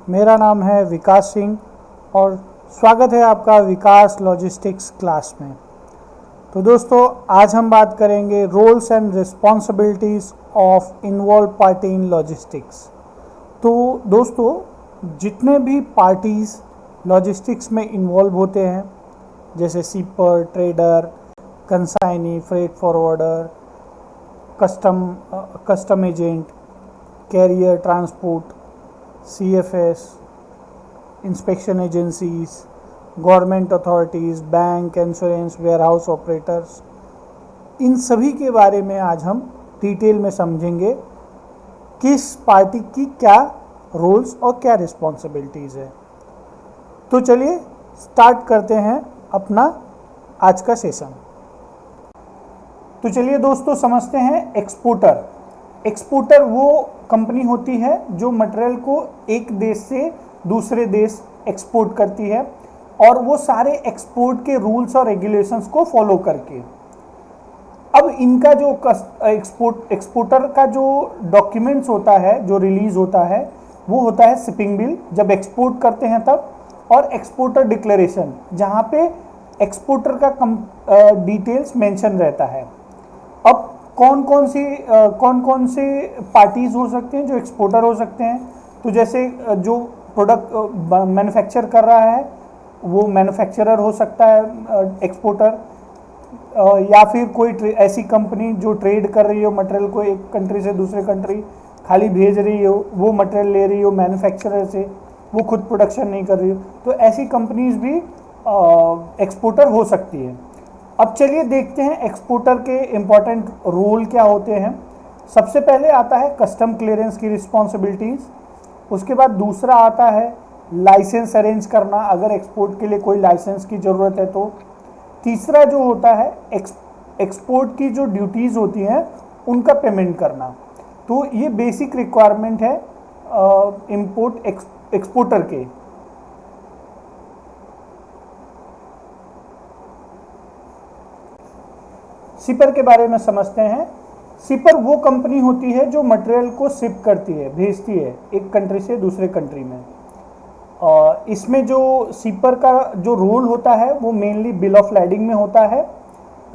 मेरा नाम है विकास सिंह और स्वागत है आपका विकास लॉजिस्टिक्स क्लास में। तो दोस्तों, आज हम बात करेंगे roles and responsibilities of involve party in logistics. तो दोस्तों, जितने भी पार्टीज़ लॉजिस्टिक्स में इन्वॉल्व होते हैं, जैसे shipper, trader, consignee, freight forwarder, custom agent, carrier, transport, CFS, inspection agencies, government authorities, bank, insurance, warehouse operators, इन सभी के बारे में आज हम डिटेल में समझेंगे किस पार्टी की क्या रोल्स और क्या रिस्पॉन्सिबिलिटीज़ है। तो चलिए स्टार्ट करते हैं अपना आज का सेशन। तो चलिए दोस्तों, समझते हैं एक्सपोर्टर। एक्सपोर्टर वो कंपनी होती है जो मटेरियल को एक देश से दूसरे देश एक्सपोर्ट करती है, और वो सारे एक्सपोर्ट के रूल्स और रेगुलेशंस को फॉलो करके। अब इनका जो एक्सपोर्टर का जो डॉक्यूमेंट्स होता है, जो रिलीज होता है, वो होता है शिपिंग बिल जब एक्सपोर्ट करते हैं तब, और एक्सपोर्टर डिक्लेरेशन जहाँ पे एक्सपोर्टर का डिटेल्स मेंशन रहता है। अब कौन कौन से पार्टीज हो सकते हैं जो एक्सपोर्टर हो सकते हैं? तो जैसे जो प्रोडक्ट मैन्युफैक्चर कर रहा है वो मैन्युफैक्चरर हो सकता है एक्सपोर्टर, या फिर कोई ऐसी कंपनी जो ट्रेड कर रही हो मटेरियल को एक कंट्री से दूसरे कंट्री, खाली भेज रही हो, वो मटेरियल ले रही हो मैन्युफैक्चरर से, वो खुद प्रोडक्शन नहीं कर रही हो, तो ऐसी कंपनीज भी एक्सपोर्टर हो सकती है। अब चलिए देखते हैं एक्सपोर्टर के इम्पॉर्टेंट रोल क्या होते हैं। सबसे पहले आता है कस्टम क्लियरेंस की रिस्पॉन्सिबिलिटीज़, उसके बाद दूसरा आता है लाइसेंस अरेंज करना, अगर एक्सपोर्ट के लिए कोई लाइसेंस की ज़रूरत है तो। तीसरा जो होता है एक्सपोर्ट की जो ड्यूटीज़ होती हैं उनका पेमेंट करना। तो ये बेसिक रिक्वायरमेंट है एक्सपोर्टर के। शिपर के बारे में समझते हैं। शिपर वो कंपनी होती है जो मटेरियल को शिप करती है, भेजती है एक कंट्री से दूसरे कंट्री में। इसमें जो शिपर का जो रोल होता है वो मेनली बिल ऑफ लैडिंग में होता है,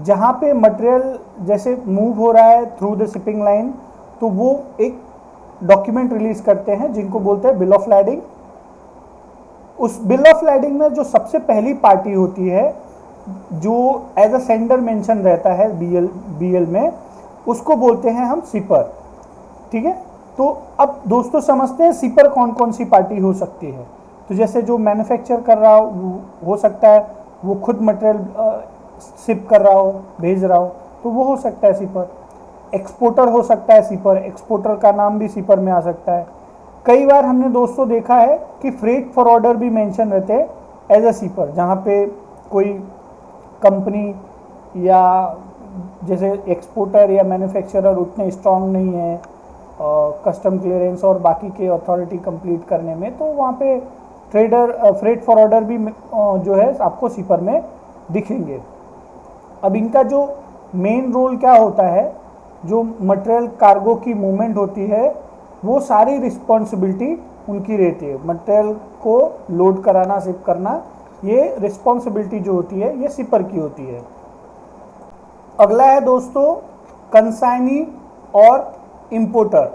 जहाँ पे मटेरियल जैसे मूव हो रहा है थ्रू द शिपिंग लाइन, तो वो एक डॉक्यूमेंट रिलीज करते हैं जिनको बोलते हैं बिल ऑफ लैडिंग। उस बिल ऑफ लैडिंग में जो सबसे पहली पार्टी होती है जो एज अ सेंडर मेंशन रहता है बीएल में, उसको बोलते हैं हम शिपर। ठीक है, तो अब दोस्तों समझते हैं शिपर कौन कौन सी पार्टी हो सकती है। तो जैसे जो मैन्युफैक्चर कर रहा हो सकता है वो खुद मटेरियल शिप कर रहा हो, भेज रहा हो, तो वो हो सकता है शिपर। एक्सपोर्टर हो सकता है शिपर, एक्सपोर्टर का नाम भी शिपर में आ सकता है। कई बार हमने दोस्तों देखा है कि फ्रेट फॉरवर्डर भी मेंशन रहते हैं एज अ शिपर, जहाँ पे कोई कंपनी या जैसे एक्सपोर्टर या मैन्युफैक्चरर उतने स्ट्रांग नहीं है कस्टम क्लियरेंस और बाकी के अथॉरिटी कंप्लीट करने में, तो वहाँ पे ट्रेडर फ्रेट फॉरवर्डर भी जो है आपको शिपर में दिखेंगे। अब इनका जो मेन रोल क्या होता है, जो मटेरियल कार्गो की मूवमेंट होती है वो सारी रिस्पॉन्सिबिलिटी उनकी रहती है। मटेरियल को लोड कराना, शिप करना, ये रिस्पॉन्सिबिलिटी जो होती है ये शिपर की होती है। अगला है दोस्तों कंसाइनी और इंपोर्टर।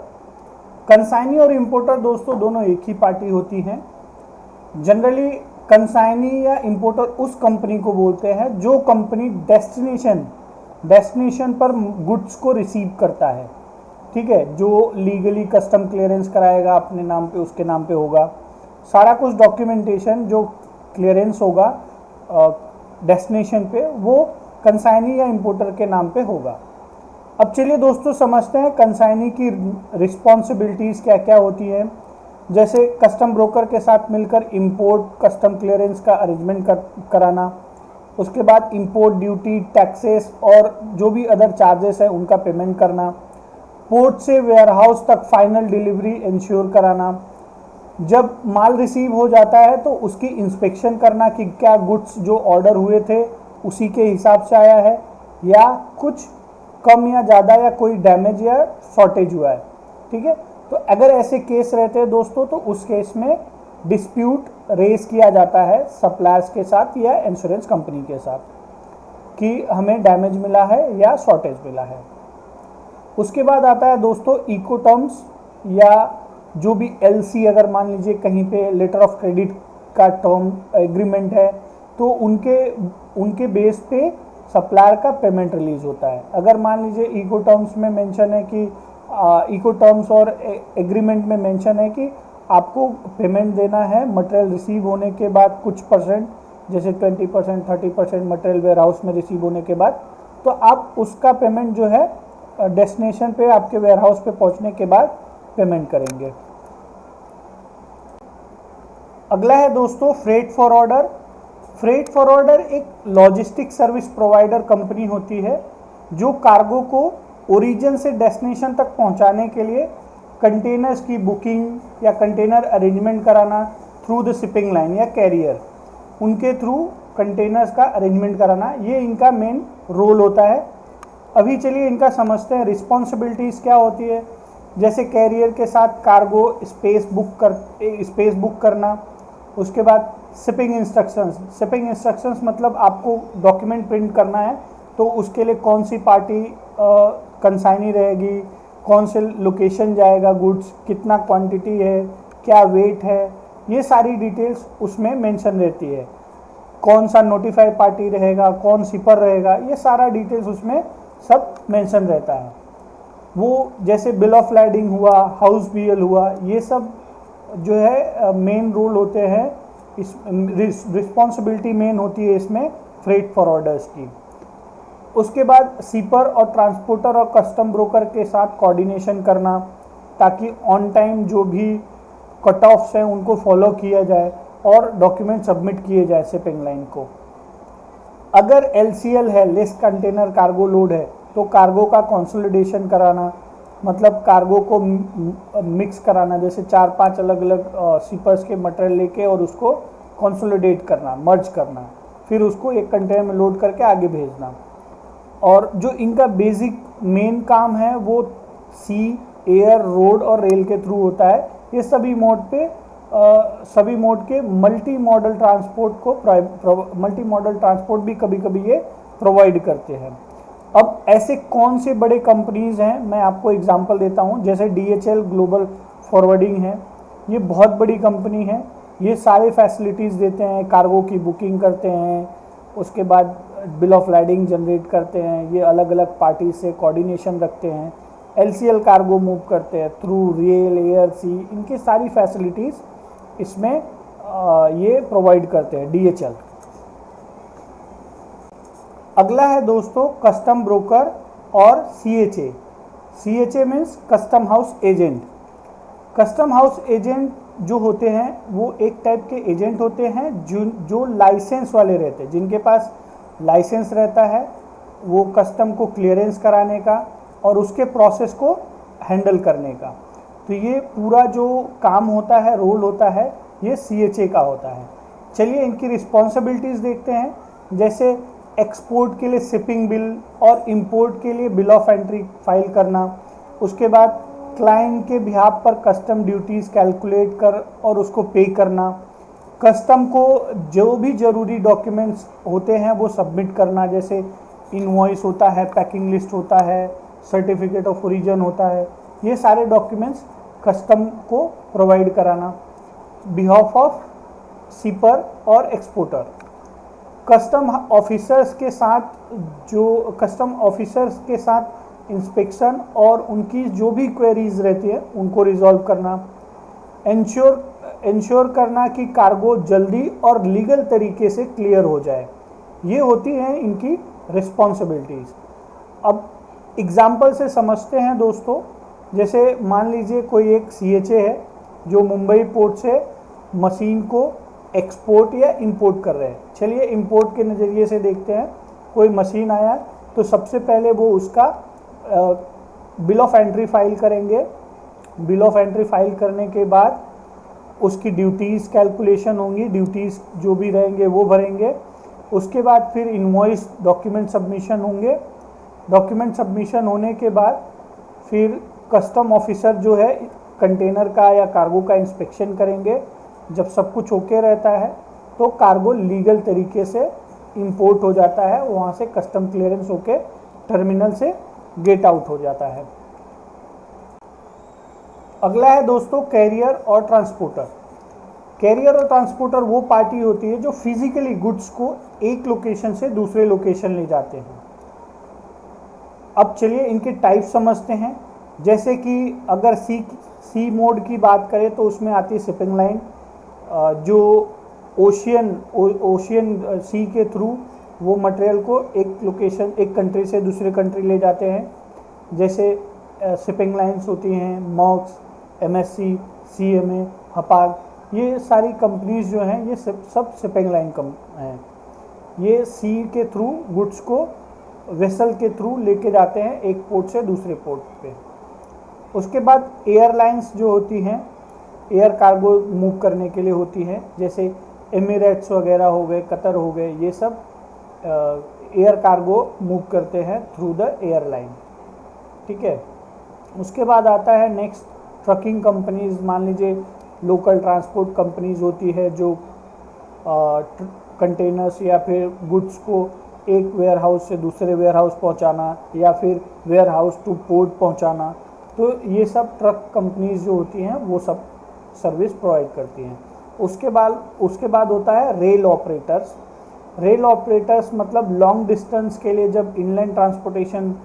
कंसाइनी और इंपोर्टर दोस्तों दोनों एक ही पार्टी होती हैं। जनरली कंसाइनी या इंपोर्टर उस कंपनी को बोलते हैं जो कंपनी डेस्टिनेशन पर गुड्स को रिसीव करता है। ठीक है, जो लीगली कस्टम क्लियरेंस कराएगा अपने नाम पे, उसके नाम पे होगा सारा कुछ डॉक्यूमेंटेशन, जो क्लियरेंस होगा डेस्टिनेशन पे वो कंसाइनी या इंपोर्टर के नाम पे होगा। अब चलिए दोस्तों समझते हैं कंसाइनी की रिस्पॉन्सिबिलिटीज़ क्या क्या होती हैं। जैसे कस्टम ब्रोकर के साथ मिलकर इंपोर्ट कस्टम क्लियरेंस का अरेंजमेंट कराना, उसके बाद इंपोर्ट ड्यूटी, टैक्सेस और जो भी अदर चार्जेस है उनका पेमेंट करना, पोर्ट से वेयरहाउस तक फाइनल डिलीवरी इंश्योर कराना, जब माल रिसीव हो जाता है तो उसकी इंस्पेक्शन करना कि क्या गुड्स जो ऑर्डर हुए थे उसी के हिसाब से आया है या कुछ कम या ज़्यादा या कोई डैमेज या शॉर्टेज हुआ है। ठीक है, तो अगर ऐसे केस रहते हैं दोस्तों तो उस केस में डिस्प्यूट रेज किया जाता है सप्लायर्स के साथ या इंश्योरेंस कंपनी के साथ कि हमें डैमेज मिला है या शॉर्टेज मिला है। उसके बाद आता है दोस्तों इको टर्म्स या जो भी एलसी, अगर मान लीजिए कहीं पे लेटर ऑफ क्रेडिट का टर्म एग्रीमेंट है तो उनके बेस पे सप्लायर का पेमेंट रिलीज होता है। अगर मान लीजिए इको टर्म्स में मेंशन है कि इको टर्म्स और एग्रीमेंट में मेंशन है कि आपको पेमेंट देना है मटेरियल रिसीव होने के बाद कुछ परसेंट, जैसे 20%, 30% मटेरियल वेयर हाउस में रिसीव होने के बाद, तो आप उसका पेमेंट जो है डेस्टिनेशन पे आपके वेयर हाउस पे पहुंचने के बाद पेमेंट करेंगे। अगला है दोस्तों फ्रेट फॉरवर्डर। फ्रेट फॉरवर्डर एक लॉजिस्टिक सर्विस प्रोवाइडर कंपनी होती है जो कार्गो को ओरिजिन से डेस्टिनेशन तक पहुंचाने के लिए कंटेनर्स की बुकिंग या कंटेनर अरेंजमेंट कराना थ्रू द शिपिंग लाइन या कैरियर, उनके थ्रू कंटेनर्स का अरेंजमेंट कराना, ये इनका मेन रोल होता है। अभी चलिए इनका समझते हैं रिस्पॉन्सिबिलिटीज़ क्या होती है। जैसे कैरियर के साथ कार्गो स्पेस बुक करना। उसके बाद शिपिंग इंस्ट्रक्शंस मतलब आपको डॉक्यूमेंट प्रिंट करना है तो उसके लिए कौन सी पार्टी कंसाइनी रहेगी, कौन से लोकेशन जाएगा गुड्स, कितना क्वांटिटी है, क्या वेट है, ये सारी डिटेल्स उसमें मेंशन रहती है। कौन सा नोटिफाई पार्टी रहेगा, कौन शिपर रहेगा, ये सारा डिटेल्स उसमें सब मेंशन रहता है। वो जैसे बिल ऑफ लैडिंग हुआ, हाउस बीएल हुआ, ये सब जो है मेन रोल होते हैं। इस रिस्पॉन्सिबिलिटी मेन होती है इसमें फ्रेट फॉरवर्डर्स की। उसके बाद सीपर और ट्रांसपोर्टर और कस्टम ब्रोकर के साथ कोऑर्डिनेशन करना ताकि ऑन टाइम जो भी कट ऑफ्स हैं उनको फॉलो किया जाए और डॉक्यूमेंट सबमिट किए जाए शिपिंग लाइन को। अगर एलसीएल है, लेस कंटेनर कार्गो लोड है, तो कार्गो का कंसोलिडेशन कराना, मतलब कार्गो को मिक्स कराना, जैसे 4-5 अलग अलग शिपर्स के मटेरियल लेके और उसको कंसोलिडेट करना, मर्ज करना, फिर उसको एक कंटेनर में लोड करके आगे भेजना। और जो इनका बेसिक मेन काम है वो सी, एयर, रोड और रेल के थ्रू होता है। ये सभी मोड के मल्टी मॉडल ट्रांसपोर्ट भी कभी कभी ये प्रोवाइड करते हैं। अब ऐसे कौन से बड़े कंपनीज हैं, मैं आपको एग्जांपल देता हूं। जैसे DHL ग्लोबल फॉरवर्डिंग है, ये बहुत बड़ी कंपनी है। ये सारे फैसिलिटीज़ देते हैं, कार्गो की बुकिंग करते हैं, उसके बाद बिल ऑफ लैडिंग जनरेट करते हैं, ये अलग अलग पार्टी से कोऑर्डिनेशन रखते हैं, LCL कार्गो मूव करते हैं थ्रू रेल, एयर, सी, इनकी सारी फैसिलिटीज़ इसमें ये प्रोवाइड करते हैं DHL। अगला है दोस्तों कस्टम ब्रोकर और CHA। CHA means custom house agent. Custom house agent जो होते हैं वो एक टाइप के एजेंट होते हैं जो लाइसेंस वाले रहते हैं, जिनके पास लाइसेंस रहता है वो कस्टम को क्लियरेंस कराने का और उसके प्रोसेस को हैंडल करने का। तो ये पूरा जो काम होता है, रोल होता है, ये CHA का होता है। चलिए इनकी रिस्पॉन्सिबिलिटीज़ देखते हैं। जैसे एक्सपोर्ट के लिए शिपिंग बिल और इंपोर्ट के लिए बिल ऑफ एंट्री फाइल करना, उसके बाद क्लाइंट के बिहाफ पर कस्टम ड्यूटीज़ कैलकुलेट कर और उसको पे करना, कस्टम को जो भी ज़रूरी डॉक्यूमेंट्स होते हैं वो सबमिट करना, जैसे इनवॉइस होता है, पैकिंग लिस्ट होता है, सर्टिफिकेट ऑफ ओरिजिन होता है, ये सारे डॉक्यूमेंट्स कस्टम को प्रोवाइड कराना बिहाफ ऑफ शिपर और एक्सपोर्टर। कस्टम ऑफिसर्स के साथ इंस्पेक्शन और उनकी जो भी क्वेरीज रहती है उनको रिजॉल्व करना, इंश्योर करना कि कार्गो जल्दी और लीगल तरीके से क्लियर हो जाए। ये होती हैं इनकी रिस्पॉन्सिबिलिटीज़। अब एग्जाम्पल से समझते हैं दोस्तों। जैसे मान लीजिए कोई एक CHA है जो मुंबई पोर्ट से मशीन को एक्सपोर्ट या इंपोर्ट कर रहे हैं। चलिए इंपोर्ट के नज़रिए से देखते हैं। कोई मशीन आया तो सबसे पहले वो उसका बिल ऑफ एंट्री फाइल करेंगे। बिल ऑफ एंट्री फाइल करने के बाद उसकी ड्यूटीज़ कैलकुलेशन होंगी, ड्यूटीज़ जो भी रहेंगे वो भरेंगे। उसके बाद फिर इनवॉइस डॉक्यूमेंट सबमिशन होंगे। डॉक्यूमेंट सबमिशन होने के बाद फिर कस्टम ऑफिसर जो है कंटेनर का या कार्गो का इंस्पेक्शन करेंगे। जब सब कुछ ओके रहता है तो कार्गो लीगल तरीके से इंपोर्ट हो जाता है, वहाँ से कस्टम क्लियरेंस होके टर्मिनल से गेट आउट हो जाता है। अगला है दोस्तों कैरियर और ट्रांसपोर्टर। कैरियर और ट्रांसपोर्टर वो पार्टी होती है जो फिजिकली गुड्स को एक लोकेशन से दूसरे लोकेशन ले जाते हैं। अब चलिए इनके टाइप समझते हैं। जैसे कि अगर सी मोड की बात करें तो उसमें आती है शिपिंग लाइन, जो ओशियन सी के थ्रू वो मटेरियल को एक लोकेशन, एक कंट्री से दूसरे कंट्री ले जाते हैं। जैसे शिपिंग लाइंस होती हैं मॉक्स, MSC, CMA, हपाग, ये सारी कंपनीज जो हैं ये सब शिपिंग लाइन हैं। ये सी के थ्रू गुड्स को वेसल के थ्रू लेके जाते हैं एक पोर्ट से दूसरे पोर्ट पे। उसके बाद एयरलाइंस जो होती हैं एयर कार्गो मूव करने के लिए होती हैं, जैसे एमिरेट्स वगैरह हो गए, कतर हो गए, ये सब एयर कार्गो मूव करते हैं थ्रू द एयरलाइन। ठीक है। उसके बाद आता है नेक्स्ट ट्रकिंग कंपनीज। मान लीजिए लोकल ट्रांसपोर्ट कंपनीज होती है जो कंटेनर्स या फिर गुड्स को एक वेयर हाउस से दूसरे वेयर हाउस पहुँचाना या फिर वेयर हाउस टू पोर्ट पहुँचाना। तो ये सब ट्रक कंपनीज जो होती हैं वो सब सर्विस प्रोवाइड करती हैं। उसके बाद होता है रेल ऑपरेटर्स। रेल ऑपरेटर्स मतलब लॉन्ग डिस्टेंस के लिए जब इनलैंड ट्रांसपोर्टेशन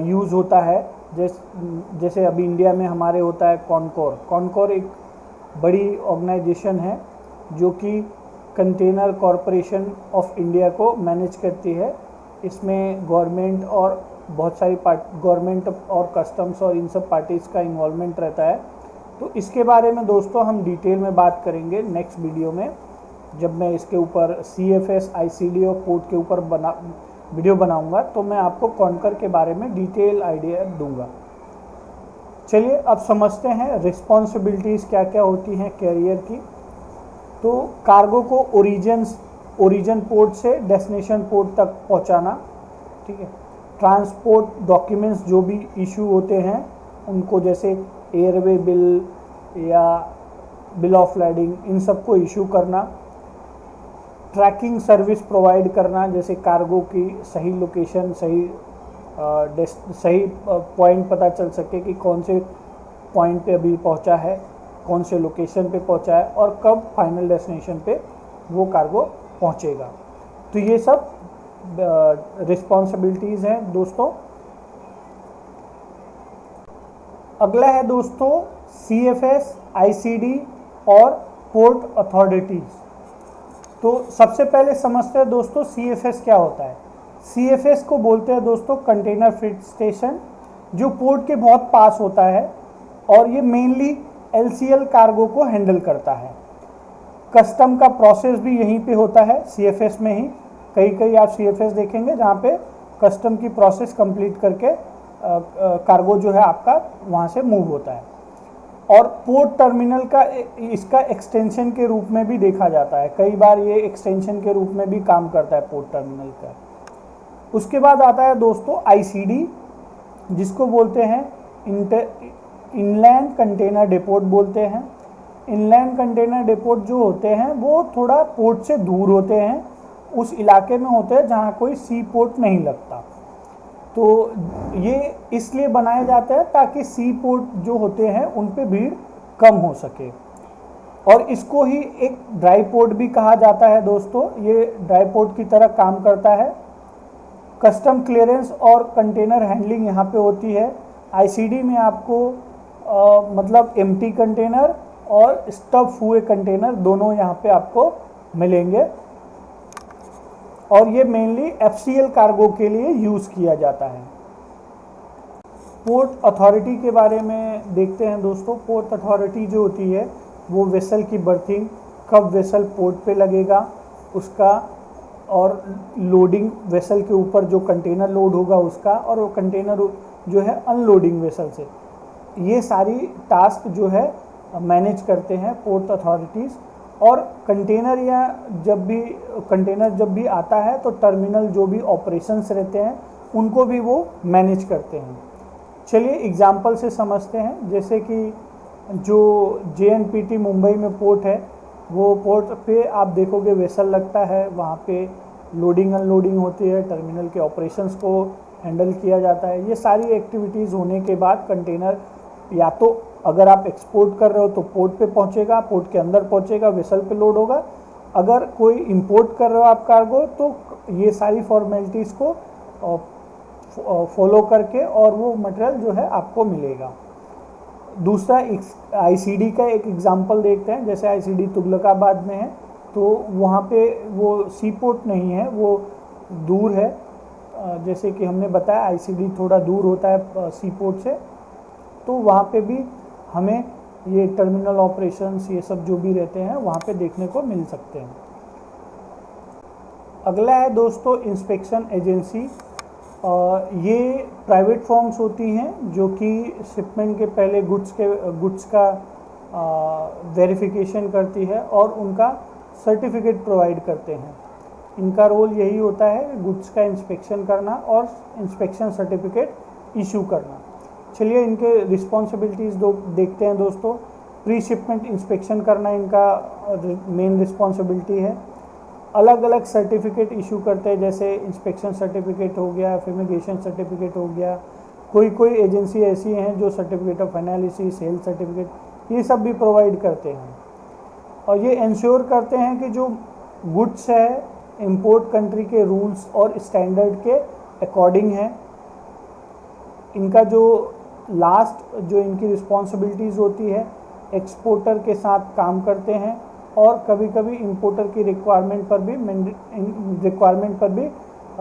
यूज़ होता है, जैसे अभी इंडिया में हमारे होता है कॉनकोर एक बड़ी ऑर्गेनाइजेशन है जो कि कंटेनर कॉरपोरेशन ऑफ इंडिया को मैनेज करती है। इसमें गवर्नमेंट और बहुत सारी गवर्नमेंट और कस्टम्स और इन सब पार्टीज़ का इन्वॉल्वमेंट रहता है। तो इसके बारे में दोस्तों हम डिटेल में बात करेंगे नेक्स्ट वीडियो में, जब मैं इसके ऊपर CFS, ICD और पोर्ट के ऊपर वीडियो बनाऊंगा तो मैं आपको कॉनकर के बारे में डिटेल आइडिया दूंगा। चलिए अब समझते हैं रिस्पॉन्सिबिलिटीज़ क्या क्या होती हैं कैरियर की। तो कार्गो को ओरिजिन पोर्ट से डेस्टिनेशन पोर्ट तक पहुंचाना। ठीक है। ट्रांसपोर्ट डॉक्यूमेंट्स जो भी इशू होते हैं उनको, जैसे एयरवे बिल या बिल ऑफ लाइडिंग, इन सबको इशू करना। ट्रैकिंग सर्विस प्रोवाइड करना, जैसे कार्गो की सही लोकेशन, सही पॉइंट पता चल सके कि कौन से पॉइंट पे अभी पहुंचा है, कौन से लोकेशन पे पहुंचा है और कब फाइनल डेस्टिनेशन पे वो कार्गो पहुंचेगा। तो ये सब रिस्पॉन्सिबिलिटीज़ हैं दोस्तों। अगला है दोस्तों CFS, ICD और पोर्ट अथॉरिटीज़। तो सबसे पहले समझते हैं दोस्तों CFS क्या होता है। CFS को बोलते हैं दोस्तों कंटेनर फ्रीट स्टेशन, जो पोर्ट के बहुत पास होता है और ये मेनली LCL कार्गो को हैंडल करता है। कस्टम का प्रोसेस भी यहीं पे होता है CFS में ही। कई आप CFS देखेंगे जहाँ पे कस्टम की प्रोसेस कंप्लीट करके कार्गो जो है आपका वहाँ से मूव होता है। और पोर्ट टर्मिनल का इसका एक्सटेंशन के रूप में भी देखा जाता है, कई बार ये एक्सटेंशन के रूप में भी काम करता है पोर्ट टर्मिनल का। उसके बाद आता है दोस्तों ICD, जिसको बोलते हैं इनलैंड कंटेनर डिपोट बोलते हैं। इनलैंड कंटेनर डिपोट जो होते हैं वो थोड़ा पोर्ट से दूर होते हैं, उस इलाके में होते हैं जहाँ कोई सी पोर्ट नहीं लगता। तो ये इसलिए बनाए जाते हैं ताकि सी पोर्ट जो होते हैं उन पे भीड़ कम हो सके। और इसको ही एक ड्राई पोर्ट भी कहा जाता है दोस्तों, ये ड्राई पोर्ट की तरह काम करता है। कस्टम क्लियरेंस और कंटेनर हैंडलिंग यहाँ पे होती है। ICD में आपको मतलब एम्प्टी कंटेनर और स्टफ हुए कंटेनर दोनों यहाँ पे आपको मिलेंगे और ये मेनली FCL कार्गो के लिए यूज़ किया जाता है। पोर्ट अथॉरिटी के बारे में देखते हैं दोस्तों। पोर्ट अथॉरिटी जो होती है वो वेसल की बर्थिंग, कब वेसल पोर्ट पे लगेगा उसका, और लोडिंग वेसल के ऊपर जो कंटेनर लोड होगा उसका, और वो कंटेनर जो है अनलोडिंग वेसल से, ये सारी टास्क जो है मैनेज करते हैं पोर्ट अथॉरिटीज़। और कंटेनर जब भी आता है तो टर्मिनल जो भी ऑपरेशंस रहते हैं उनको भी वो मैनेज करते हैं। चलिए एग्जांपल से समझते हैं। जैसे कि जो JNPT मुंबई में पोर्ट है, वो पोर्ट पे आप देखोगे वेसल लगता है, वहाँ पे लोडिंग अनलोडिंग होती है, टर्मिनल के ऑपरेशंस को हैंडल किया जाता है। ये सारी एक्टिविटीज़ होने के बाद कंटेनर या तो अगर आप एक्सपोर्ट कर रहे हो तो पोर्ट पे पहुँचेगा, पोर्ट के अंदर पहुँचेगा, वेसल पे लोड होगा। अगर कोई इंपोर्ट कर रहे हो आप कार्गो तो ये सारी फॉर्मेलिटीज़ को फॉलो करके और वो मटेरियल जो है आपको मिलेगा। दूसरा आईसीडी का एक एग्जांपल देखते हैं। जैसे आईसीडी तुगलकाबाद में है, तो वहाँ पे वो सी पोर्ट नहीं है, वो दूर है। जैसे कि हमने बताया आईसीडी थोड़ा दूर होता है सी पोर्ट से, तो वहाँ पे भी हमें ये टर्मिनल ऑपरेशंस ये सब जो भी रहते हैं वहाँ पे देखने को मिल सकते हैं। अगला है दोस्तों इंस्पेक्शन एजेंसी। ये प्राइवेट फर्म्स होती हैं जो कि शिपमेंट के पहले गुड्स का वेरिफिकेशन करती है और उनका सर्टिफिकेट प्रोवाइड करते हैं। इनका रोल यही होता है गुड्स का इंस्पेक्शन करना और इंस्पेक्शन सर्टिफिकेट इशू करना। चलिए इनके रिस्पॉन्सिबिलिटीज़ देखते हैं दोस्तों। प्री शिपमेंट इंस्पेक्शन करना इनका मेन रिस्पॉन्सिबिलिटी है। अलग अलग सर्टिफिकेट इशू करते हैं, जैसे इंस्पेक्शन सर्टिफिकेट हो गया, फ्यूमिगेशन सर्टिफिकेट हो गया। कोई एजेंसी ऐसी हैं जो certificate of analysis, health certificate ये सब भी प्रोवाइड करते हैं। और ये इंश्योर करते हैं कि जो गुड्स है इंपोर्ट कंट्री के रूल्स और स्टैंडर्ड के अकॉर्डिंग है। इनका जो लास्ट जो इनकी रिस्पॉन्सिबिलिटीज़ होती है, एक्सपोर्टर के साथ काम करते हैं और कभी कभी इंपोर्टर की रिक्वायरमेंट पर भी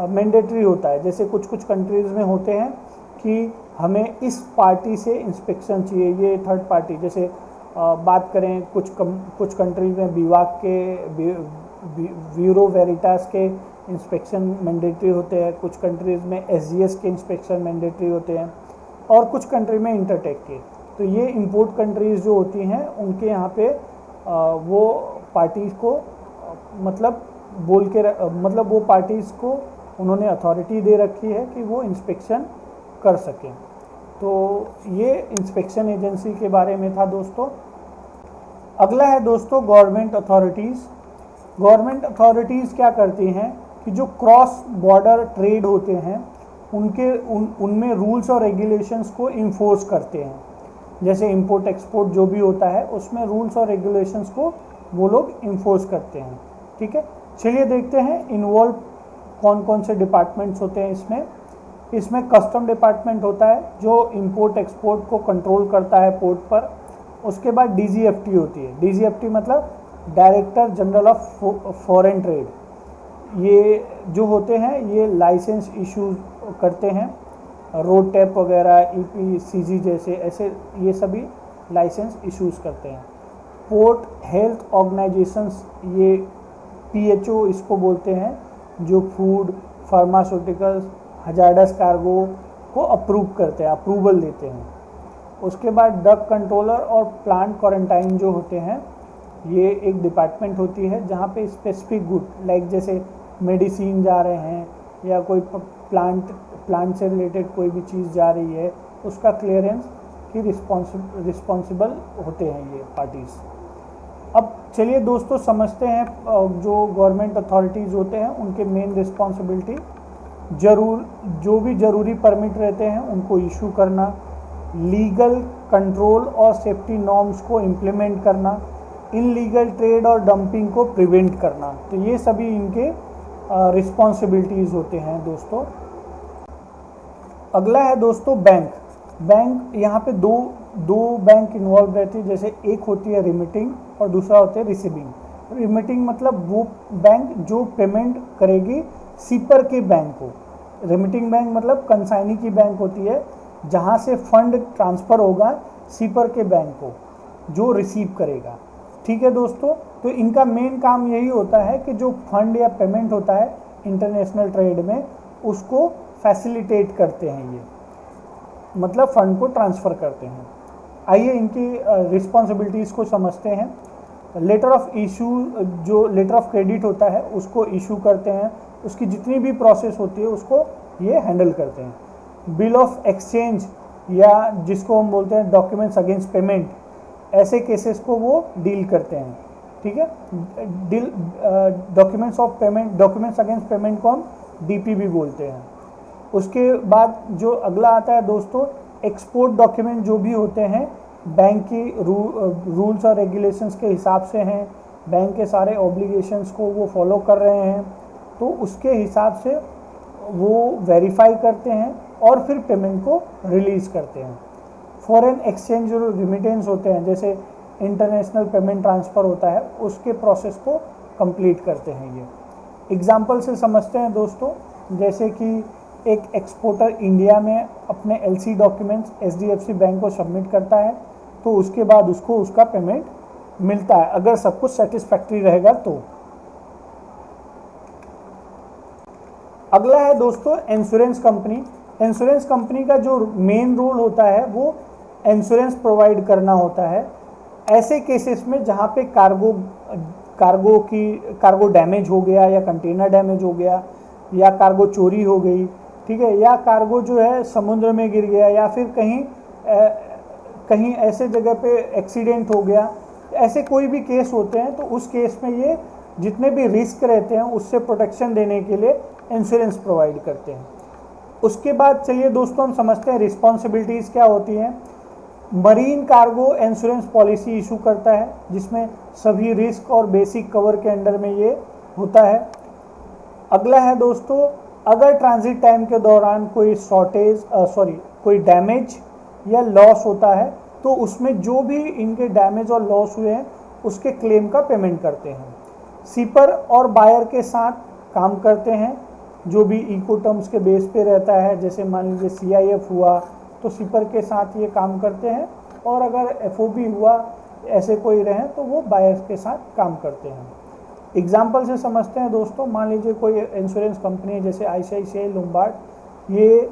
मैंडेटरी होता है। जैसे कुछ कंट्रीज़ में होते हैं कि हमें इस पार्टी से इंस्पेक्शन चाहिए, ये थर्ड पार्टी। जैसे बात करें कुछ कंट्रीज में बीवाक के ब्यूरो वेरिटास के इंस्पेक्शन मैंडेटरी होते हैं, कुछ कंट्रीज़ में एसजीएस के इंस्पेक्शन मैंडेटरी होते हैं और कुछ कंट्री में इंटरटेक के। तो ये इंपोर्ट कंट्रीज़ जो होती हैं उनके यहाँ पे वो पार्टीज़ को मतलब वो पार्टीज़ को उन्होंने अथॉरिटी दे रखी है कि वो इंस्पेक्शन कर सकें। तो ये इंस्पेक्शन एजेंसी के बारे में था दोस्तों। अगला है दोस्तों गवर्नमेंट अथॉरिटीज़। गवर्नमेंट अथॉरिटीज़ क्या करती हैं कि जो क्रॉस बॉर्डर ट्रेड होते हैं उनमें रूल्स और रेगुलेशंस को इन्फोर्स करते हैं। जैसे इंपोर्ट एक्सपोर्ट जो भी होता है उसमें रूल्स और रेगुलेशंस को वो लोग इन्फोर्स करते हैं। ठीक है, चलिए देखते हैं इन्वॉल्व कौन कौन से डिपार्टमेंट्स होते हैं इसमें कस्टम डिपार्टमेंट होता है जो इंपोर्ट एक्सपोर्ट को कंट्रोल करता है पोर्ट पर। उसके बाद डीजीएफटी होती है। डीजीएफटी मतलब director general of foreign trade. ये जो होते हैं ये लाइसेंस इशू करते हैं, रोड टैप वगैरह, ईपीसीजी जैसे ऐसे ये सभी लाइसेंस इशूज़ करते हैं। पोर्ट हेल्थ ऑर्गेनाइजेशंस, ये पीएचओ इसको बोलते हैं, जो फूड, फार्मास्यूटिकल्स, हजार्डस कार्गो को अप्रूव करते हैं, अप्रूवल देते हैं। उसके बाद ड्रग कंट्रोलर और प्लांट क्वारंटाइन जो होते हैं, ये एक डिपार्टमेंट होती है जहाँ पे स्पेसिफिक गुड लाइक जैसे मेडिसिन जा रहे हैं या कोई प्लांट से रिलेटेड कोई भी चीज़ जा रही है, उसका क्लियरेंस की रिस्पॉन्सिबल होते हैं ये पार्टीज़। अब चलिए दोस्तों समझते हैं जो गवर्नमेंट अथॉरिटीज़ होते हैं उनके मेन रिस्पॉन्सिबिलिटी। जो भी ज़रूरी परमिट रहते हैं उनको इशू करना, लीगल कंट्रोल और सेफ्टी नॉर्म्स को इम्प्लीमेंट करना, इनलीगल ट्रेड और डंपिंग को प्रिवेंट करना। तो ये सभी इनके रिस्पॉन्सिबिलिटीज़ होते हैं दोस्तों। अगला है दोस्तों बैंक। यहाँ पे दो बैंक इन्वॉल्व रहती है। जैसे एक होती है रिमिटिंग और दूसरा होता है रिसीविंग। रिमिटिंग मतलब वो बैंक जो पेमेंट करेगी सीपर के बैंक को। रिमिटिंग बैंक मतलब कंसाइनी की बैंक होती है जहाँ से फंड ट्रांसफ़र होगा सीपर के बैंक को जो रिसीव करेगा। ठीक है दोस्तों, तो इनका मेन काम यही होता है कि जो फंड या पेमेंट होता है इंटरनेशनल ट्रेड में उसको फैसिलिटेट करते हैं, ये मतलब फंड को ट्रांसफ़र करते हैं। आइए इनकी रिस्पॉन्सिबिलिटीज़ को समझते हैं। लेटर ऑफ इशू, जो लेटर ऑफ क्रेडिट होता है उसको इशू करते हैं, उसकी जितनी भी प्रोसेस होती है उसको ये हैंडल करते हैं। बिल ऑफ एक्सचेंज या जिसको हम बोलते हैं डॉक्यूमेंट्स अगेंस्ट पेमेंट, ऐसे केसेस को वो डील करते हैं। ठीक है। Documents of payment, documents against payment को हम डीपीबी बोलते हैं। उसके बाद जो अगला आता है दोस्तों, एक्सपोर्ट डॉक्यूमेंट जो भी होते हैं बैंक की रूल्स और रेगुलेशंस के हिसाब से हैं, बैंक के सारे ऑब्लिगेशंस को वो फॉलो कर रहे हैं, तो उसके हिसाब से वो वेरीफाई करते हैं और फिर पेमेंट को रिलीज़ करते हैं। फॉरेन एक्सचेंज जो रिमिटेंस होते हैं, जैसे इंटरनेशनल पेमेंट ट्रांसफ़र होता है, उसके प्रोसेस को कंप्लीट करते हैं। ये एग्जांपल से समझते हैं दोस्तों, जैसे कि एक एक्सपोर्टर इंडिया में अपने एलसी डॉक्यूमेंट्स एचडीएफसी बैंक को सबमिट करता है, तो उसके बाद उसको उसका पेमेंट मिलता है अगर सब कुछ सेटिस्फैक्ट्री रहेगा तो। अगला है दोस्तों इंश्योरेंस कंपनी। इंश्योरेंस कंपनी का जो मेन रोल होता है वो इंश्योरेंस प्रोवाइड करना होता है ऐसे केसेस में जहाँ पे कार्गो डैमेज हो गया, या कंटेनर डैमेज हो गया, या कार्गो चोरी हो गई, ठीक है, या कार्गो जो है समुद्र में गिर गया, या फिर कहीं ऐसे जगह पे एक्सीडेंट हो गया। ऐसे कोई भी केस होते हैं, तो उस केस में ये जितने भी रिस्क रहते हैं उससे प्रोटेक्शन देने के लिए इंश्योरेंस प्रोवाइड करते हैं। उसके बाद चलिए दोस्तों हम समझते हैं रिस्पॉन्सिबिलिटीज़ क्या होती हैं। Marine cargo insurance policy issue करता है, जिसमें सभी रिस्क और बेसिक कवर के अंडर में ये होता है। अगला है दोस्तों, अगर ट्रांजिट टाइम के दौरान कोई कोई डैमेज या लॉस होता है, तो उसमें जो भी इनके डैमेज और लॉस हुए हैं उसके क्लेम का पेमेंट करते हैं। सीपर और बायर के साथ काम करते हैं, जो भी इको टर्म्स के बेस पे रहता है, जैसे मान लीजिए सीआईएफ हुआ तो सीपर के साथ ये काम करते हैं, और अगर एफओबी हुआ ऐसे कोई रहे तो वो बायर्स के साथ काम करते हैं। एग्जाम्पल से समझते हैं दोस्तों, मान लीजिए कोई इंश्योरेंस कंपनी जैसे आईसीआईसीआई लोम्बार्ड, ये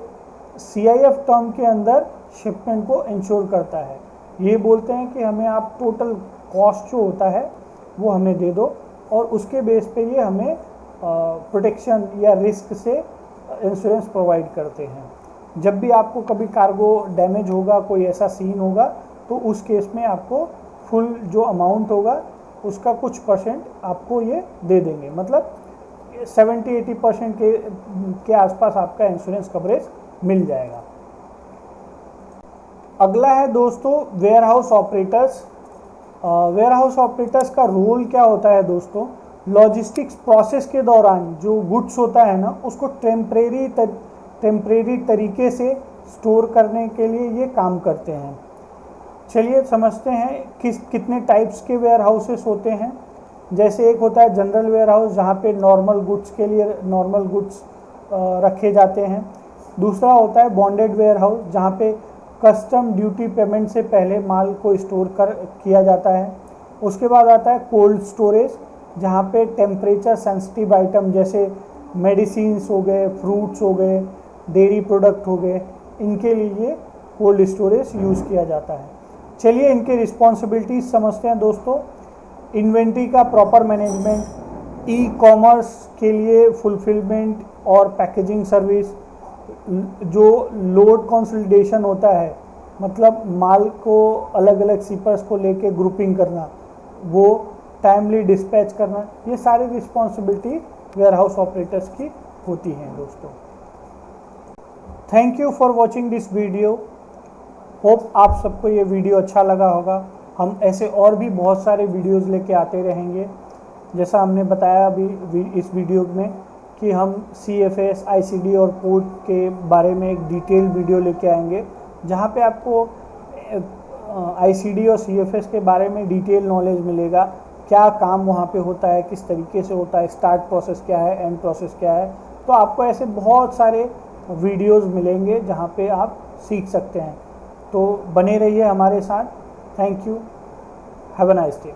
सीआईएफ टर्म के अंदर शिपमेंट को इंश्योर करता है। ये बोलते हैं कि हमें आप टोटल कॉस्ट जो होता है वो हमें दे दो, और उसके बेस पे ये हमें प्रोटेक्शन या रिस्क से इंश्योरेंस प्रोवाइड करते हैं। जब भी आपको कभी कार्गो डैमेज होगा, कोई ऐसा सीन होगा, तो उस केस में आपको फुल जो अमाउंट होगा उसका कुछ परसेंट आपको ये दे देंगे, मतलब 70-80% के आसपास आपका इंश्योरेंस कवरेज मिल जाएगा। अगला है दोस्तों warehouse operators. Warehouse operators का रोल क्या होता है दोस्तों, लॉजिस्टिक्स प्रोसेस के दौरान जो गुड्स होता है ना, उसको टेम्परेरी तरीके से स्टोर करने के लिए ये काम करते हैं। चलिए समझते हैं कितने टाइप्स के वेयर हाउसेस होते हैं। जैसे एक होता है जनरल वेयर हाउस, जहाँ पे नॉर्मल गुड्स के लिए नॉर्मल गुड्स रखे जाते हैं। दूसरा होता है बॉन्डेड वेयर हाउस, जहाँ पे कस्टम ड्यूटी पेमेंट से पहले माल को स्टोर किया जाता है। उसके बाद आता है कोल्ड स्टोरेज, जहाँ पे टेम्परेचर सेंसिटिव आइटम जैसे मेडिसिन्स हो गए, फ्रूट्स हो गए, डेयरी प्रोडक्ट हो गए, इनके लिए कोल्ड स्टोरेज यूज़ किया जाता है। चलिए इनके रिस्पॉन्सिबिलिटीज समझते हैं दोस्तों। इन्वेंट्री का प्रॉपर मैनेजमेंट, ई कॉमर्स के लिए फुलफिलमेंट और पैकेजिंग सर्विस, जो लोड कंसोलिडेशन होता है, मतलब माल को अलग अलग सीपर्स को लेके ग्रुपिंग करना, वो टाइमली डिस्पैच करना, ये सारी रिस्पॉन्सिबिलिटी वेयर हाउस ऑपरेटर्स की होती हैं दोस्तों। Thank you for watching this video. Hope आप सबको ये वीडियो अच्छा लगा होगा। हम ऐसे और भी बहुत सारे वीडियोज़ लेके आते रहेंगे। जैसा हमने बताया अभी इस वीडियो में कि हम CFS, ICD और पोर्ट के बारे में एक डिटेल वीडियो लेके आएंगे, जहाँ पे आपको ICD और CFS के बारे में डिटेल नॉलेज मिलेगा, क्या काम वहाँ पे होता है, किस तरीके से होता है, स्टार्ट प्रोसेस क्या है, एंड प्रोसेस क्या है। तो आपको ऐसे बहुत सारे वीडियोज़ मिलेंगे जहाँ पे आप सीख सकते हैं। तो बने रहिए हमारे साथ। Thank you, have a nice day.